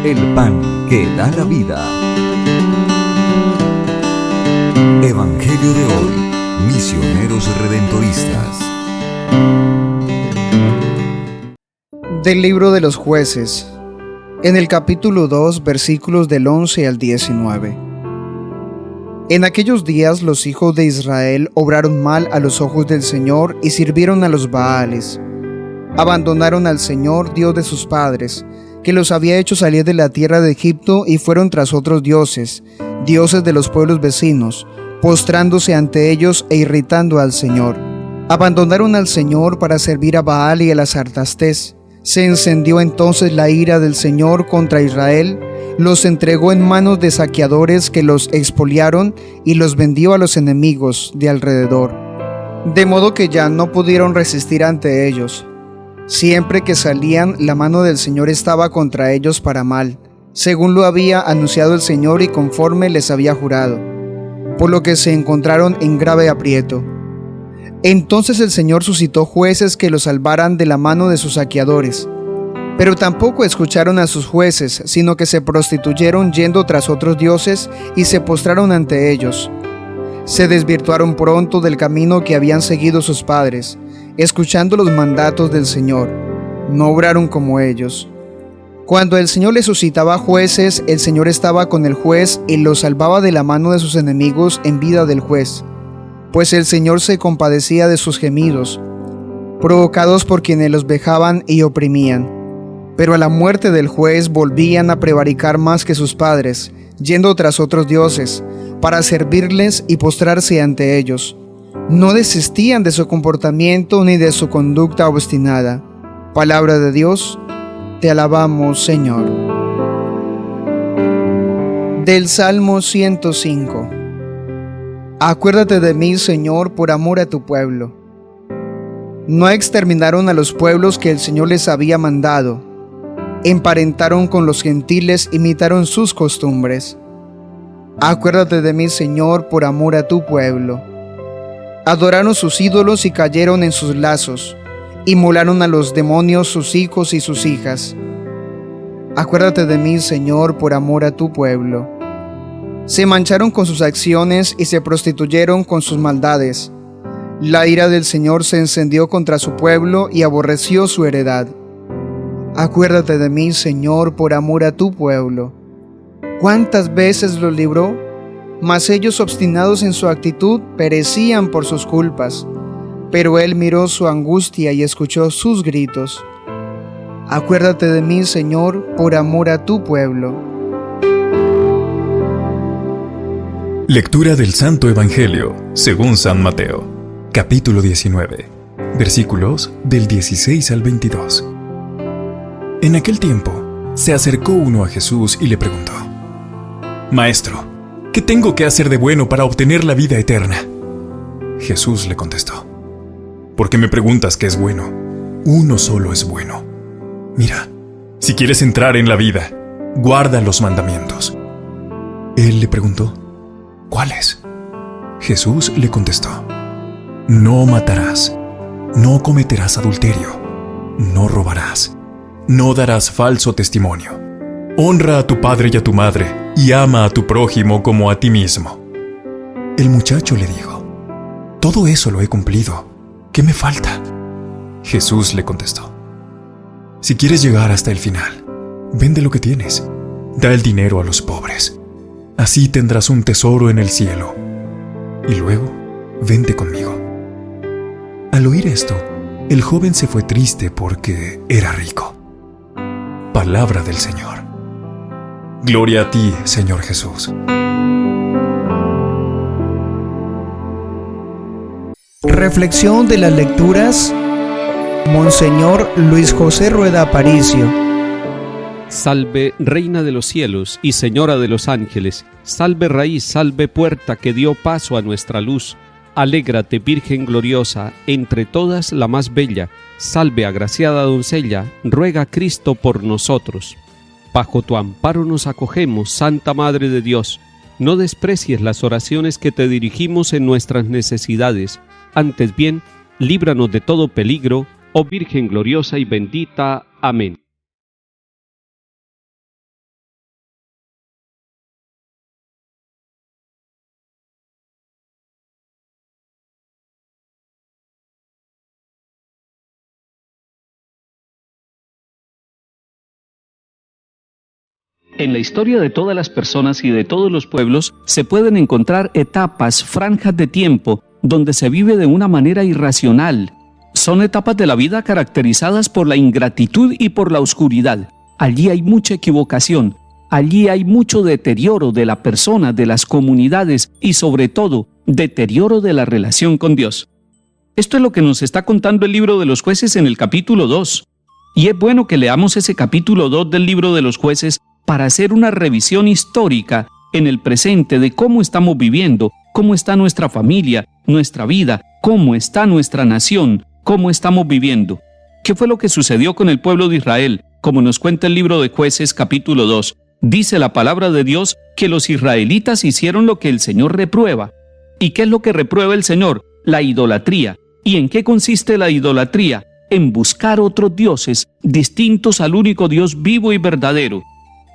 el pan que da la vida. Evangelio de hoy, misioneros redentoristas. Del libro de los Jueces, en el capítulo 2, versículos del 11 al 19. En aquellos días los hijos de Israel obraron mal a los ojos del Señor y sirvieron a los Baales. Abandonaron al Señor, Dios de sus padres, que los había hecho salir de la tierra de Egipto, y fueron tras otros dioses, dioses de los pueblos vecinos, postrándose ante ellos e irritando al Señor. Abandonaron al Señor para servir a Baal y a las Artastés. Se encendió entonces la ira del Señor contra Israel, los entregó en manos de saqueadores que los expoliaron y los vendió a los enemigos de alrededor. De modo que ya no pudieron resistir ante ellos. Siempre que salían, la mano del Señor estaba contra ellos para mal, según lo había anunciado el Señor y conforme les había jurado, por lo que se encontraron en grave aprieto. Entonces el Señor suscitó jueces que los salvaran de la mano de sus saqueadores. Pero tampoco escucharon a sus jueces, sino que se prostituyeron yendo tras otros dioses y se postraron ante ellos. Se desvirtuaron pronto del camino que habían seguido sus padres, escuchando los mandatos del Señor. No obraron como ellos. Cuando el Señor les suscitaba jueces, el Señor estaba con el juez y los salvaba de la mano de sus enemigos en vida del juez. Pues el Señor se compadecía de sus gemidos, provocados por quienes los vejaban y oprimían. Pero a la muerte del juez volvían a prevaricar más que sus padres, yendo tras otros dioses, para servirles y postrarse ante ellos. No desistían de su comportamiento ni de su conducta obstinada. Palabra de Dios, te alabamos, Señor. Del Salmo 105. Acuérdate de mí, Señor, por amor a tu pueblo. No exterminaron a los pueblos que el Señor les había mandado. Emparentaron con los gentiles, imitaron sus costumbres. Acuérdate de mí, Señor, por amor a tu pueblo. Adoraron sus ídolos y cayeron en sus lazos. Inmolaron a los demonios sus hijos y sus hijas. Acuérdate de mí, Señor, por amor a tu pueblo. Se mancharon con sus acciones y se prostituyeron con sus maldades. La ira del Señor se encendió contra su pueblo y aborreció su heredad. Acuérdate de mí, Señor, por amor a tu pueblo. ¿Cuántas veces los libró? Mas ellos, obstinados en su actitud, perecían por sus culpas. Pero Él miró su angustia y escuchó sus gritos. Acuérdate de mí, Señor, por amor a tu pueblo. Lectura del Santo Evangelio, según San Mateo, capítulo 19, versículos del 16 al 22. En aquel tiempo, se acercó uno a Jesús y le preguntó: Maestro, ¿qué tengo que hacer de bueno para obtener la vida eterna? Jesús le contestó: ¿Por qué me preguntas qué es bueno? Uno solo es bueno. Mira, si quieres entrar en la vida, guarda los mandamientos. Él le preguntó: ¿Cuáles? Jesús le contestó: No matarás, no cometerás adulterio, no robarás, no darás falso testimonio, honra a tu padre y a tu madre, y ama a tu prójimo como a ti mismo. El muchacho le dijo: Todo eso lo he cumplido, ¿qué me falta? Jesús le contestó: Si quieres llegar hasta el final, vende lo que tienes, da el dinero a los pobres. Así tendrás un tesoro en el cielo. Y luego, vente conmigo. Al oír esto, el joven se fue triste porque era rico. Palabra del Señor. Gloria a ti, Señor Jesús. Reflexión de las lecturas. Monseñor Luis José Rueda Aparicio. Salve, Reina de los cielos y Señora de los ángeles, salve raíz, salve puerta que dio paso a nuestra luz. Alégrate, Virgen gloriosa, entre todas la más bella, salve, agraciada doncella, ruega a Cristo por nosotros. Bajo tu amparo nos acogemos, Santa Madre de Dios. No desprecies las oraciones que te dirigimos en nuestras necesidades. Antes bien, líbranos de todo peligro, oh Virgen gloriosa y bendita. Amén. En la historia de todas las personas y de todos los pueblos se pueden encontrar etapas, franjas de tiempo, donde se vive de una manera irracional. Son etapas de la vida caracterizadas por la ingratitud y por la oscuridad. Allí hay mucha equivocación, allí hay mucho deterioro de la persona, de las comunidades y sobre todo, deterioro de la relación con Dios. Esto es lo que nos está contando el libro de los Jueces en el capítulo 2. Y es bueno que leamos ese capítulo 2 del libro de los Jueces para hacer una revisión histórica en el presente de cómo estamos viviendo, cómo está nuestra familia, nuestra vida, cómo está nuestra nación, cómo estamos viviendo. ¿Qué fue lo que sucedió con el pueblo de Israel? Como nos cuenta el libro de Jueces capítulo 2, dice la palabra de Dios que los israelitas hicieron lo que el Señor reprueba. ¿Y qué es lo que reprueba el Señor? La idolatría. ¿Y en qué consiste la idolatría? En buscar otros dioses distintos al único Dios vivo y verdadero.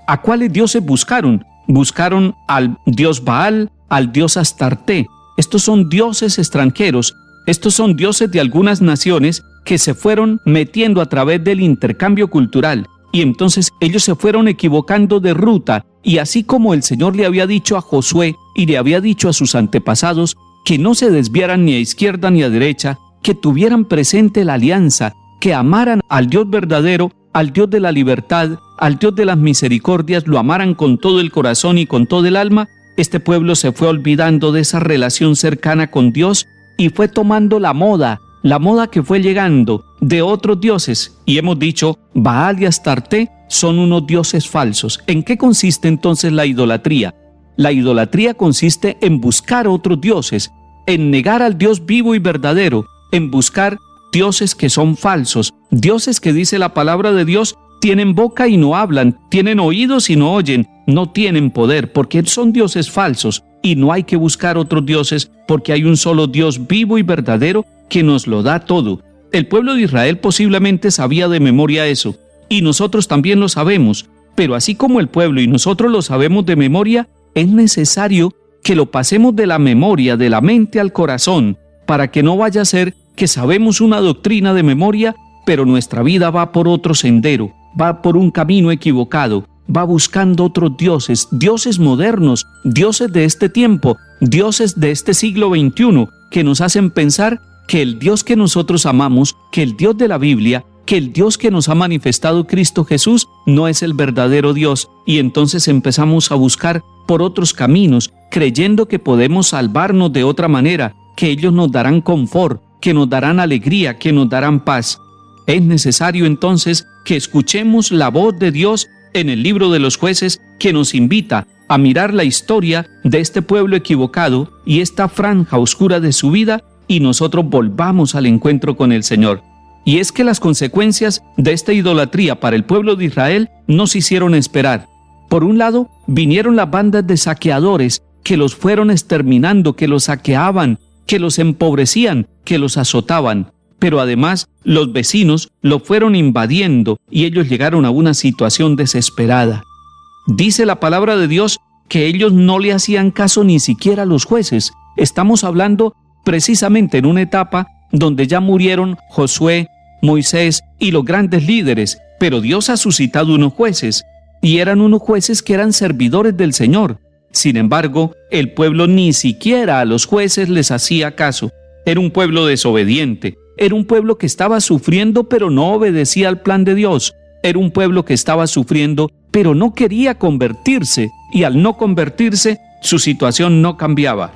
¿A cuáles dioses buscaron? Buscaron al dios Baal, al dios Astarte. Estos son dioses extranjeros, estos son dioses de algunas naciones que se fueron metiendo a través del intercambio cultural. Y entonces ellos se fueron equivocando de ruta. Y así como el Señor le había dicho a Josué y le había dicho a sus antepasados que no se desviaran ni a izquierda ni a derecha, que tuvieran presente la alianza, que amaran al Dios verdadero, al Dios de la libertad, al Dios de las misericordias, lo amaran con todo el corazón y con todo el alma, este pueblo se fue olvidando de esa relación cercana con Dios y fue tomando la moda que fue llegando de otros dioses. Y hemos dicho, Baal y Astarte son unos dioses falsos. ¿En qué consiste entonces la idolatría? La idolatría consiste en buscar otros dioses, en negar al Dios vivo y verdadero, en buscar dioses que son falsos, dioses que dice la palabra de Dios, tienen boca y no hablan, tienen oídos y no oyen, no tienen poder, porque son dioses falsos, y no hay que buscar otros dioses, porque hay un solo Dios vivo y verdadero que nos lo da todo. El pueblo de Israel posiblemente sabía de memoria eso, y nosotros también lo sabemos, pero así como el pueblo y nosotros lo sabemos de memoria, es necesario que lo pasemos de la memoria, de la mente al corazón, para que no vaya a ser que sabemos una doctrina de memoria, pero nuestra vida va por otro sendero, va por un camino equivocado, va buscando otros dioses, dioses modernos, dioses de este tiempo, dioses de este siglo XXI, que nos hacen pensar que el Dios que nosotros amamos, que el Dios de la Biblia, que el Dios que nos ha manifestado Cristo Jesús no es el verdadero Dios, y entonces empezamos a buscar por otros caminos, creyendo que podemos salvarnos de otra manera, que ellos nos darán confort, que nos darán alegría, que nos darán paz. Es necesario entonces que escuchemos la voz de Dios en el libro de los Jueces, que nos invita a mirar la historia de este pueblo equivocado y esta franja oscura de su vida, y nosotros volvamos al encuentro con el Señor. Y es que las consecuencias de esta idolatría para el pueblo de Israel no se hicieron esperar. Por un lado, vinieron las bandas de saqueadores que los fueron exterminando, que los saqueaban, que los empobrecían, que los azotaban. Pero además, los vecinos lo fueron invadiendo y ellos llegaron a una situación desesperada. Dice la palabra de Dios que ellos no le hacían caso ni siquiera a los jueces. Estamos hablando precisamente en una etapa donde ya murieron Josué, Moisés y los grandes líderes, pero Dios ha suscitado unos jueces, y eran unos jueces que eran servidores del Señor. Sin embargo, el pueblo ni siquiera a los jueces les hacía caso. Era un pueblo desobediente, era un pueblo que estaba sufriendo pero no obedecía al plan de Dios. Era un pueblo que estaba sufriendo pero no quería convertirse, y al no convertirse, su situación no cambiaba.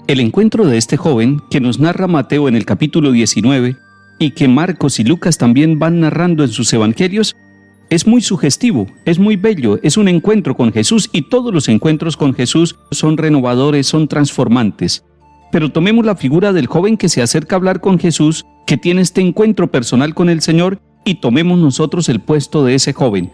El encuentro de este joven, que nos narra Mateo en el capítulo 19, y que Marcos y Lucas también van narrando en sus evangelios, es muy sugestivo, es muy bello, es un encuentro con Jesús, y todos los encuentros con Jesús son renovadores, son transformantes. Pero tomemos la figura del joven que se acerca a hablar con Jesús, que tiene este encuentro personal con el Señor, y tomemos nosotros el puesto de ese joven.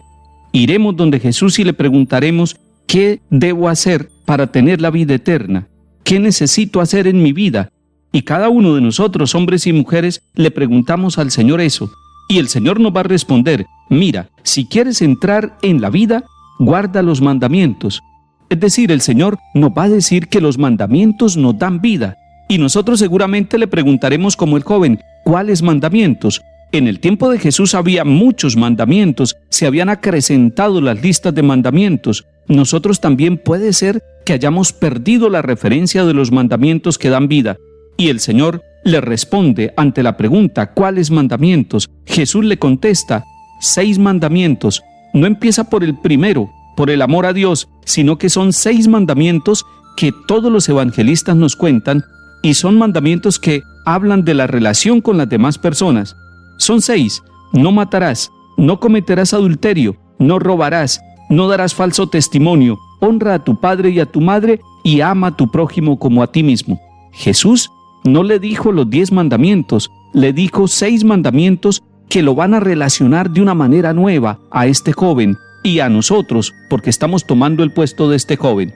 Iremos donde Jesús y le preguntaremos, ¿qué debo hacer para tener la vida eterna? ¿Qué necesito hacer en mi vida? Y cada uno de nosotros, hombres y mujeres, le preguntamos al Señor eso. Y el Señor nos va a responder, mira, si quieres entrar en la vida, guarda los mandamientos. Es decir, el Señor nos va a decir que los mandamientos nos dan vida. Y nosotros seguramente le preguntaremos como el joven, ¿cuáles mandamientos? En el tiempo de Jesús había muchos mandamientos, se habían acrecentado las listas de mandamientos. Nosotros también puede ser que hayamos perdido la referencia de los mandamientos que dan vida. Y el Señor le responde ante la pregunta, ¿cuáles mandamientos? Jesús le contesta, 6 mandamientos. No empieza por el primero, por el amor a Dios, sino que son 6 mandamientos que todos los evangelistas nos cuentan, y son mandamientos que hablan de la relación con las demás personas. Son 6. No matarás, no cometerás adulterio, no robarás, no darás falso testimonio, honra a tu padre y a tu madre, y ama a tu prójimo como a ti mismo. Jesús no le dijo los 10 mandamientos, le dijo 6 mandamientos que lo van a relacionar de una manera nueva a este joven y a nosotros, porque estamos tomando el puesto de este joven.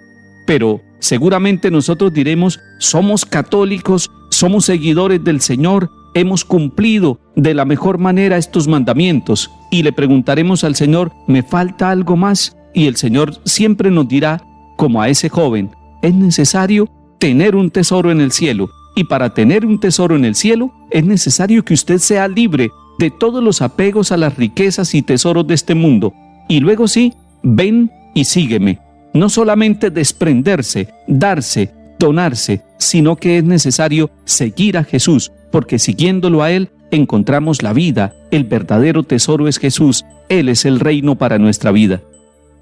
Pero seguramente nosotros diremos, somos católicos, somos seguidores del Señor, hemos cumplido de la mejor manera estos mandamientos. Y le preguntaremos al Señor, ¿me falta algo más? Y el Señor siempre nos dirá, como a ese joven, es necesario tener un tesoro en el cielo. Y para tener un tesoro en el cielo, es necesario que usted sea libre de todos los apegos a las riquezas y tesoros de este mundo. Y luego sí, ven y sígueme. No solamente desprenderse, darse, donarse, sino que es necesario seguir a Jesús, porque siguiéndolo a Él encontramos la vida. El verdadero tesoro es Jesús. Él es el reino para nuestra vida.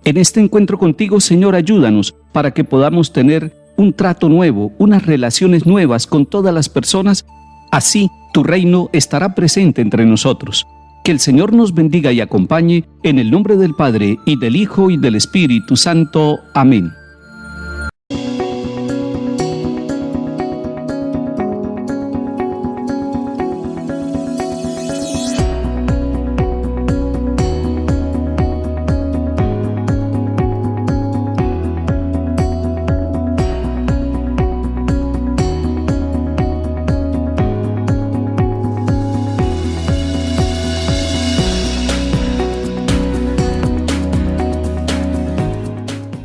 En este encuentro contigo, Señor, ayúdanos para que podamos tener un trato nuevo, unas relaciones nuevas con todas las personas. Así tu reino estará presente entre nosotros. Que el Señor nos bendiga y acompañe en el nombre del Padre, y del Hijo, y del Espíritu Santo. Amén.